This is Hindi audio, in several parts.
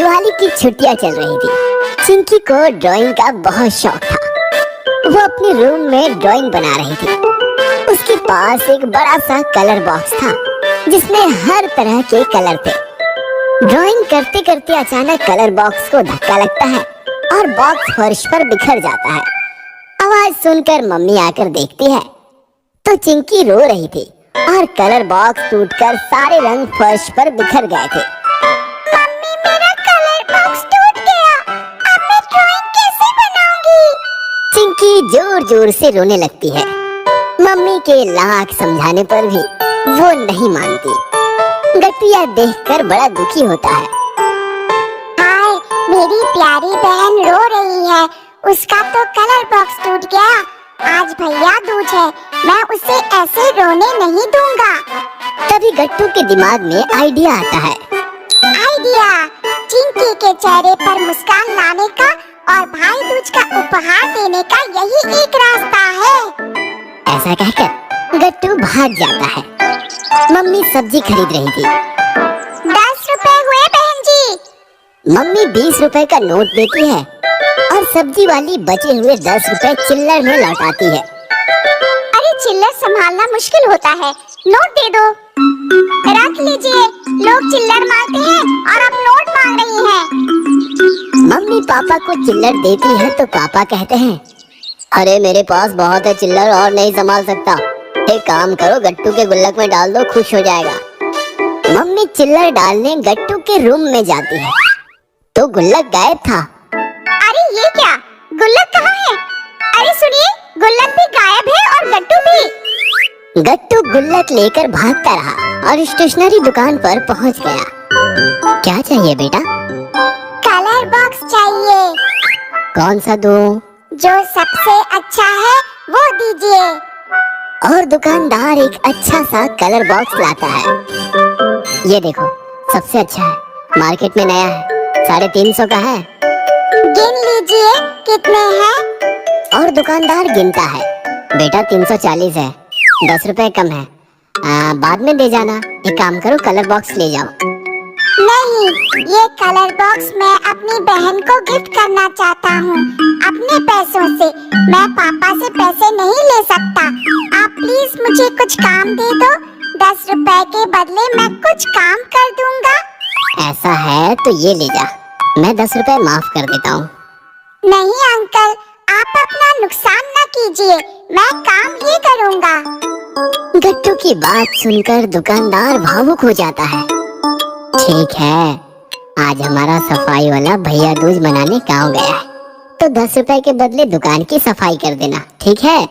दिवाली की छुट्टियां चल रही थी। चिंकी को ड्राइंग का बहुत शौक था। वो अपने रूम में ड्राइंग बना रही थी। उसके पास एक बड़ा सा कलर बॉक्स था जिसमें हर तरह के कलर थे। ड्राइंग करते करते अचानक कलर बॉक्स को धक्का लगता है और बॉक्स फर्श पर बिखर जाता है। आवाज सुनकर मम्मी आकर देखती है तो चिंकी रो रही थी और कलर बॉक्स टूटकर सारे रंग फर्श पर बिखर गए थे। मम्मी, मेरा कलर बॉक्स टूट गया। अब मैं ड्राइंग कैसे बनाऊंगी? चिंकी जोर जोर से रोने लगती है। मम्मी के लाख समझाने पर भी वो नहीं मानती। गट्टू यह देखकर बड़ा दुखी होता है। हाय, मेरी प्यारी बहन रो रही है। उसका तो कलर बॉक्स टूट गया। आज भैया दूज है, मैं उसे ऐसे रोने नहीं दूंगा। तभी गट्टू के दिमाग में आइडिया आता है। आइडिया! चिंकी के चेहरे पर मुस्कान लाने का और भाई दूज का उपहार देने का यही एक रास्ता है। ऐसा कहकर गट्टू भाग जाता है। मम्मी सब्जी खरीद रही थी। 10 रुपए हुए बहन जी। मम्मी 20 रुपए का नोट देती है और सब्जी वाली बचे हुए 10 रुपए चिल्लर में लौटाती है। अरे चिल्लर संभालना मुश्किल होता है, नोट दे दो। रख लीजिए, लोग चिल्लर मांगते हैं और आप नोट मांग रही हैं। मम्मी पापा को चिल्लर देती है तो पापा कहते हैं, अरे मेरे पास बहुत है चिल्लर और नहीं संभाल सकता। एक काम करो, गट्टू के गुल्लक में डाल दो, खुश हो जाएगा। मम्मी चिल्लर डालने गट्टू के रूम में जाती है तो गुल्लक गायब था। अरे ये क्या, गुल्लक कहाँ है? अरे सुनिए, गुल्लक भी गायब है और गट्टू भी। गट्टू गुल्लक लेकर भागता रहा और स्टेशनरी दुकान पर पहुंच गया। क्या चाहिए बेटा? कलर बॉक्स चाहिए। कौन सा दूं? जो सबसे अच्छा है वो दीजिए। और दुकानदार एक अच्छा सा कलर बॉक्स लाता है। ये देखो, सबसे अच्छा है, मार्केट में नया है, 350 का है। गिन लीजिए कितने हैं। और दुकानदार गिनता है, बेटा 340 है, 10 रुपए कम है, बाद में दे जाना। एक काम करो, कलर बॉक्स ले जाओ। नहीं, ये कलर बॉक्स मैं अपनी बहन को गिफ्ट करना चाहता हूँ, अपने पैसों से। मैं पापा से पैसे नहीं ले सकता। आप प्लीज मुझे कुछ काम दे दो। 10 रुपए के बदले मैं कुछ काम कर दूंगा। ऐसा है तो ये ले जा, मैं 10 रुपए माफ कर देता हूँ। नहीं अंकल, आप अपना नुकसान न कीजिए, मैं काम ही करूँगा। गट्टू की बात सुनकर दुकानदार भावुक हो जाता है। ठीक है, आज हमारा सफाई वाला भैया दूज मनाने गाँव गया है तो 10 रुपए के बदले दुकान की सफाई कर देना, ठीक है?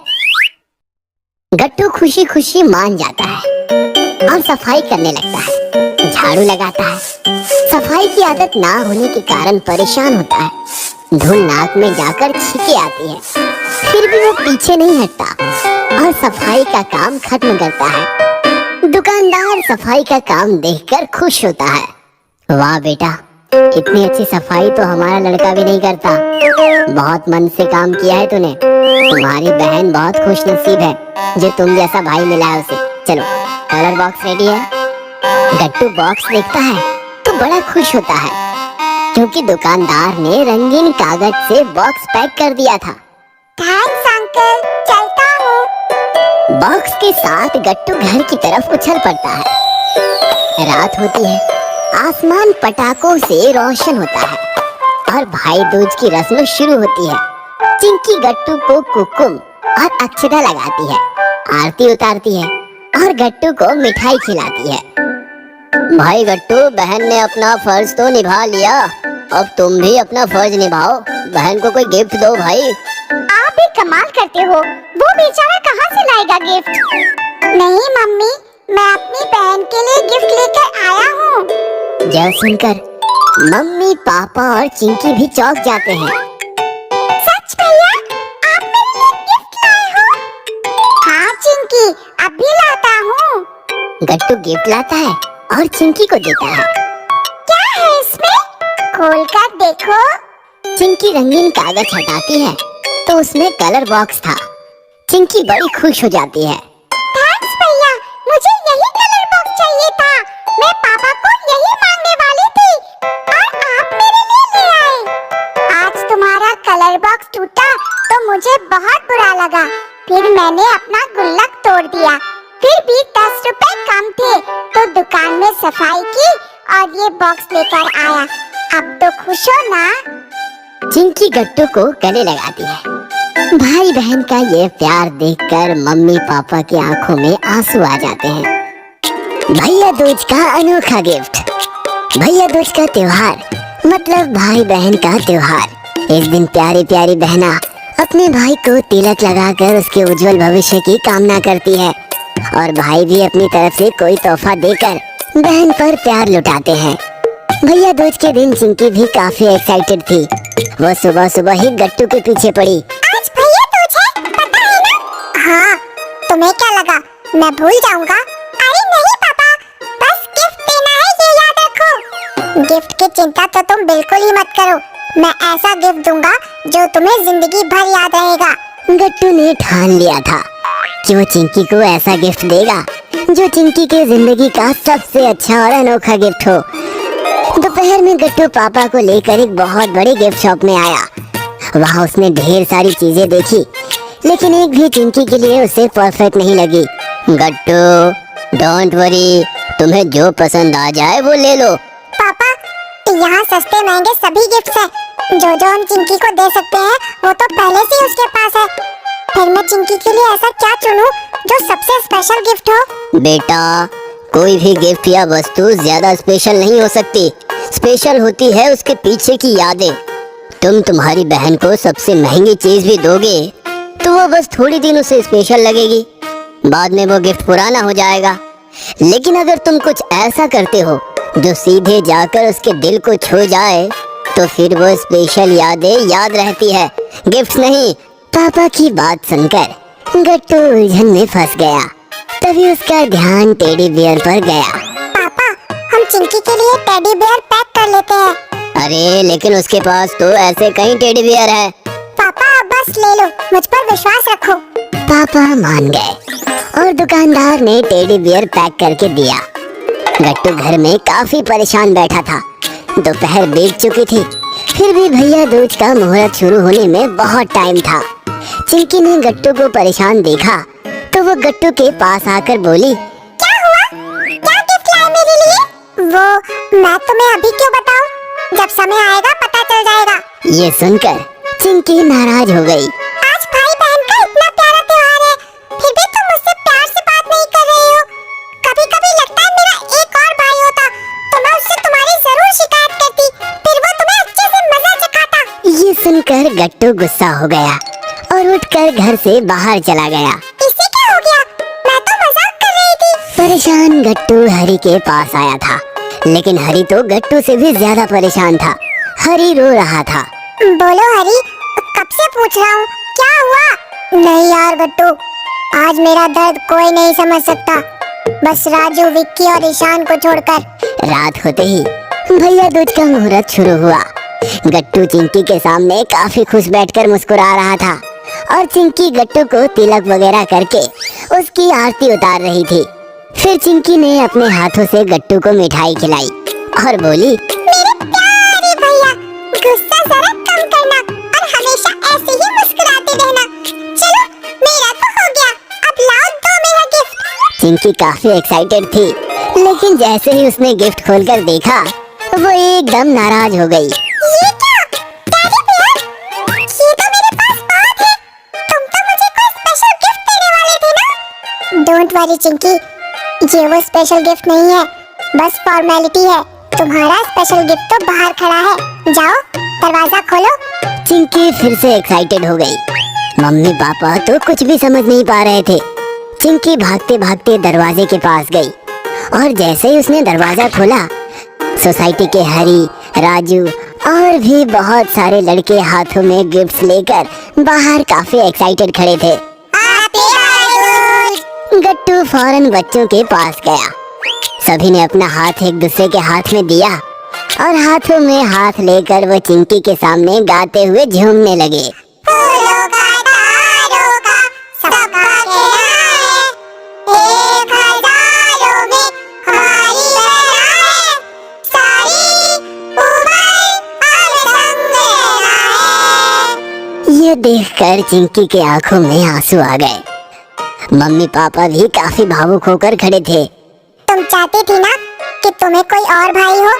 गट्टू खुशी खुशी मान जाता है और सफाई करने लगता है। झाड़ू लगाता है। सफाई की आदत ना होने के कारण परेशान होता है। धूल नाक में जाकर छींके आती है, फिर भी वो पीछे नहीं हटता और सफाई का काम खत्म करता है। दुकानदार सफाई का काम देखकर खुश होता है। वाह बेटा, इतनी अच्छी सफाई तो हमारा लड़का भी नहीं करता। बहुत मन से काम किया है तूने। तुम्हारी बहन बहुत खुशनसीब है जो तुम जैसा भाई मिला है उसे। चलो, कलर बॉक्स रेडी है। गट्टू बॉक्स देखता है तो बड़ा खुश होता है क्योंकि दुकानदार ने रंगीन कागज से बॉक्स पैक कर दिया था। थैंक्स अंकल, चलता हूँ। बॉक्स के साथ गट्टू घर की तरफ उछल पड़ता है। रात होती है, आसमान पटाखों से रोशन होता है और भाई दूज की रस्म शुरू होती है। चिंकी गट्टू को कुमकुम और अक्षता लगाती है, आरती उतारती है और गट्टू को मिठाई खिलाती है। भाई गट्टू, बहन ने अपना फर्ज तो निभा लिया, अब तुम भी अपना फर्ज निभाओ। बहन को कोई गिफ्ट दो भाई। आप भी कमाल करते हो, वो बेचारा कहाँ से लाएगा गिफ्ट? नहीं मम्मी, मैं अपनी बहन के लिए गिफ्ट लेकर आया हूँ। यह सुनकर मम्मी पापा और चिंकी भी चौंक जाते हैं। सच भैया, आप मेरे लिए गिफ्ट लाए हो? हाँ चिंकी, अब भी लाता हूँ। गट्टू गिफ्ट लाता है और चिंकी को देता है। क्या है इसमें? खोल कर देखो। चिंकी रंगीन कागज हटाती है तो उसमें कलर बॉक्स था। चिंकी बड़ी खुश हो जाती है। थैंक्स भैया, मुझे यही कलर बॉक्स चाहिए था। मैं पापा को यही मांगने वाली थी और आप मेरे मुझे बहुत बुरा लगा। फिर मैंने अपना गुल्लक तोड़ दिया। फिर भी 10 रुपए कम थे तो दुकान में सफाई की और ये बॉक्स लेकर आया। अब तो खुश हो ना? चिंकी गट्टू को गले लगाती है। भाई बहन का ये प्यार देखकर मम्मी पापा की आंखों में आंसू आ जाते हैं। भैया दूज का अनोखा गिफ्ट। भैया दूज का त्योहार मतलब भाई बहन का त्योहार। इस दिन प्यारी प्यारी बहना अपने भाई को तिलक लगाकर उसके उज्जवल भविष्य की कामना करती है और भाई भी अपनी तरफ से कोई तोहफा देकर बहन पर प्यार लुटाते हैं। भैया दूज के दिन चिंकी भी काफी एक्साइटेड थी। वो सुबह सुबह ही गट्टू के पीछे पड़ी। आज भैया दूज है, पता है ना? हाँ, तुम्हें क्या लगा मैं भूल जाऊंगा? अरे नहीं पापा, बस गिफ्ट देना है ये याद रखो। गिफ्ट की चिंता तो तुम बिल्कुल ही मत करो। मैं ऐसा गिफ्ट दूंगा जो तुम्हें जिंदगी भर याद रहेगा। गट्टू ने ठान लिया था कि वो चिंकी को ऐसा गिफ्ट देगा जो चिंकी की जिंदगी का सबसे अच्छा और अनोखा गिफ्ट हो। दोपहर में गट्टू पापा को लेकर एक बहुत बड़ी गिफ्ट शॉप में आया। वहाँ उसने ढेर सारी चीजें देखी लेकिन एक भी चिंकी के लिए उसे परफेक्ट नहीं लगी। गट्टू डोंट वरी, तुम्हें जो पसंद आ जाए वो ले लो। पापा, यहाँ सस्ते महंगे सभी गिफ्ट हैं। जो हम चिंकी को दे सकते हैं वो तो पहले से ही उसके पास है। फिर मैं चिंकी के लिए ऐसा क्या चुनूं जो सबसे स्पेशल गिफ्ट हो? बेटा, कोई भी गिफ्ट या वस्तु ज्यादा स्पेशल नहीं हो सकती। स्पेशल होती है उसके पीछे की यादें। तुम तुम्हारी बहन को सबसे महंगी चीज भी दोगे तो वो बस थोड़ी दिन उसे स्पेशल लगेगी, बाद में वो गिफ्ट पुराना हो जाएगा। लेकिन अगर तुम कुछ ऐसा करते हो जो सीधे जाकर उसके दिल को छू जाए तो फिर वो स्पेशल यादें याद रहती है, गिफ्ट नहीं। पापा की बात सुनकर गट्टू उलझन में फंस गया। तभी उसका ध्यान टेडी बियर पर गया। पापा, हम चिंकी के लिए टेडी बियर पैक कर लेते हैं। अरे लेकिन उसके पास तो ऐसे कई टेडी बियर है। पापा बस ले लो, मुझ पर विश्वास रखो। पापा मान गए और दुकानदार ने टेडी बियर पैक करके दिया। गट्टू घर में काफी परेशान बैठा था। दोपहर बीत चुकी थी, फिर भी भैया दूज का मुहूर्त शुरू होने में बहुत टाइम था। चिंकी ने गट्टू को परेशान देखा तो वो गट्टू के पास आकर बोली, क्या हुआ? क्या गिफ्ट लाए मेरे लिए? वो मैं तुम्हें अभी क्यों बताऊं? जब समय आएगा पता चल जाएगा। ये सुनकर चिंकी नाराज हो गई। आज भाई बहन का इतना प्यारा त्योहार है, फिर भी तुम मुझसे प्यार से बात नहीं कर रहे हो। कभी कभी लगता है मेरा एक और भाई होता तो मैं उससे तुम्हारी जरूर शिकायत करती, फिर वो तुम्हें अच्छे से मजा चखाता। ये सुनकर गट्टू गुस्सा हो गया और उठकर घर से बाहर चला गया। इससे क्या हो गया? मैं तो मजाक कर रही थी। परेशान गट्टू हरी के पास आया था, लेकिन हरी तो गट्टू से भी ज्यादा परेशान था। हरी रो रहा था। बोलो हरी, कब से पूछ रहा हूँ, क्या हुआ? नहीं यार गट्टू, आज मेरा दर्द कोई नहीं समझ सकता, बस राजू, विक्की और ईशान को छोड़कर। रात होते ही भैया दूज का मुहूर्त शुरू हुआ। गट्टू चिंकी के सामने काफी खुश बैठकर मुस्कुरा रहा था और चिंकी गट्टू को तिलक वगैरह करके उसकी आरती उतार रही थी। फिर चिंकी ने अपने हाथों से गट्टू को मिठाई खिलाई और बोली, मेरे प्यारे भैया, गुस्सा जरा कम करना और हमेशा ऐसे ही मुस्कुराते रहना। चलो, मेरा तो हो गया, अब लाओ दो मेरा गिफ्ट। चिंकी काफी एक्साइटेड थी, लेकिन जैसे ही उसने गिफ्ट खोलकर देखा वो एकदम नाराज हो गई। ये क्या? Teddy bear? ये तो मेरे पास बहुत है। तुम तो मुझे कोई स्पेशल गिफ्ट देने वाले थे ना? डोंट वरी चिंकी, ये वो स्पेशल गिफ्ट नहीं है, बस फॉर्मेलिटी है। तुम्हारा स्पेशल गिफ्ट तो बाहर खड़ा है, जाओ दरवाजा खोलो। चिंकी फिर से एक्साइटेड हो गई। मम्मी पापा तो कुछ भी समझ नहीं पा रहे थे। चिंकी भागते भागते दरवाजे के पास गई और जैसे ही उसने दरवाजा खोला, सोसाइटी के हरी, राजू और भी बहुत सारे लड़के हाथों में गिफ्ट्स लेकर बाहर काफी एक्साइटेड खड़े थे। गट्टू फौरन बच्चों के पास गया। सभी ने अपना हाथ एक दूसरे के हाथ में दिया और हाथों में हाथ लेकर वो चिंकी के सामने गाते हुए झूमने लगे। ये देखकर देखकर चिंकी के आंखों में आंसू आ गए। मम्मी पापा भी काफी भावुक होकर खड़े थे। तुम चाहती थी ना कि तुम्हें कोई और भाई हो।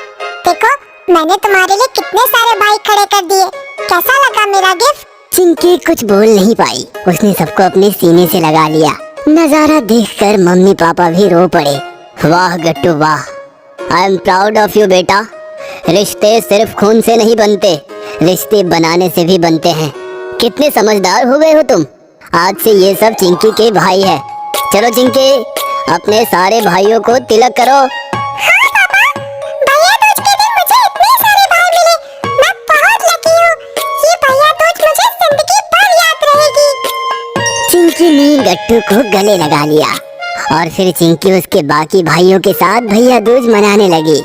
देखो, मैंने तुम्हारे लिए कितने सारे भाई खड़े कर दिए। कैसा लगा मेरा गिफ्ट? चिंकी कुछ बोल नहीं पाई। उसने सबको अपने सीने से लगा लिया। नजारा देखकर मम्मी पापा भी रो पड़े। वाह गट्टू वाह, I am proud of you बेटा। रिश्ते सिर्फ खून से नहीं बनते, रिश्ते बनाने से भी बनते हैं। कितने समझदार हो गए हो तुम। आज से ये सब चिंकी के भाई है। चलो चिंकी, अपने सारे भाइयों को तिलक करो। हाँ पापा, भैया दूज के दिन मुझे इतने सारे भाई मिले। मैं बहुत लकी हूँ। ये भैया दूज मुझे जिंदगी भर याद रहेगी। चिंकी ने गट्टू को गले लगा लिया और फिर चिंकी उसके बाकी भाइयों के साथ भैया दूज मनाने लगी।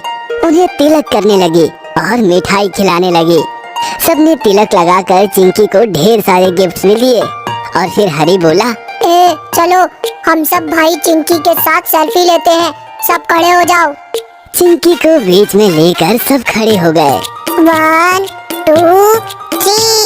उन्हें तिलक करने लगी और मिठाई खिलाने लगी। सबने तिलक लगाकर चिंकी को ढेर सारे गिफ्ट्स भी दिए। और फिर हरी बोला, ए, चलो हम सब भाई चिंकी के साथ सेल्फी लेते हैं। सब खड़े हो जाओ। चिंकी को बीच में लेकर सब खड़े हो गए। 1 2 3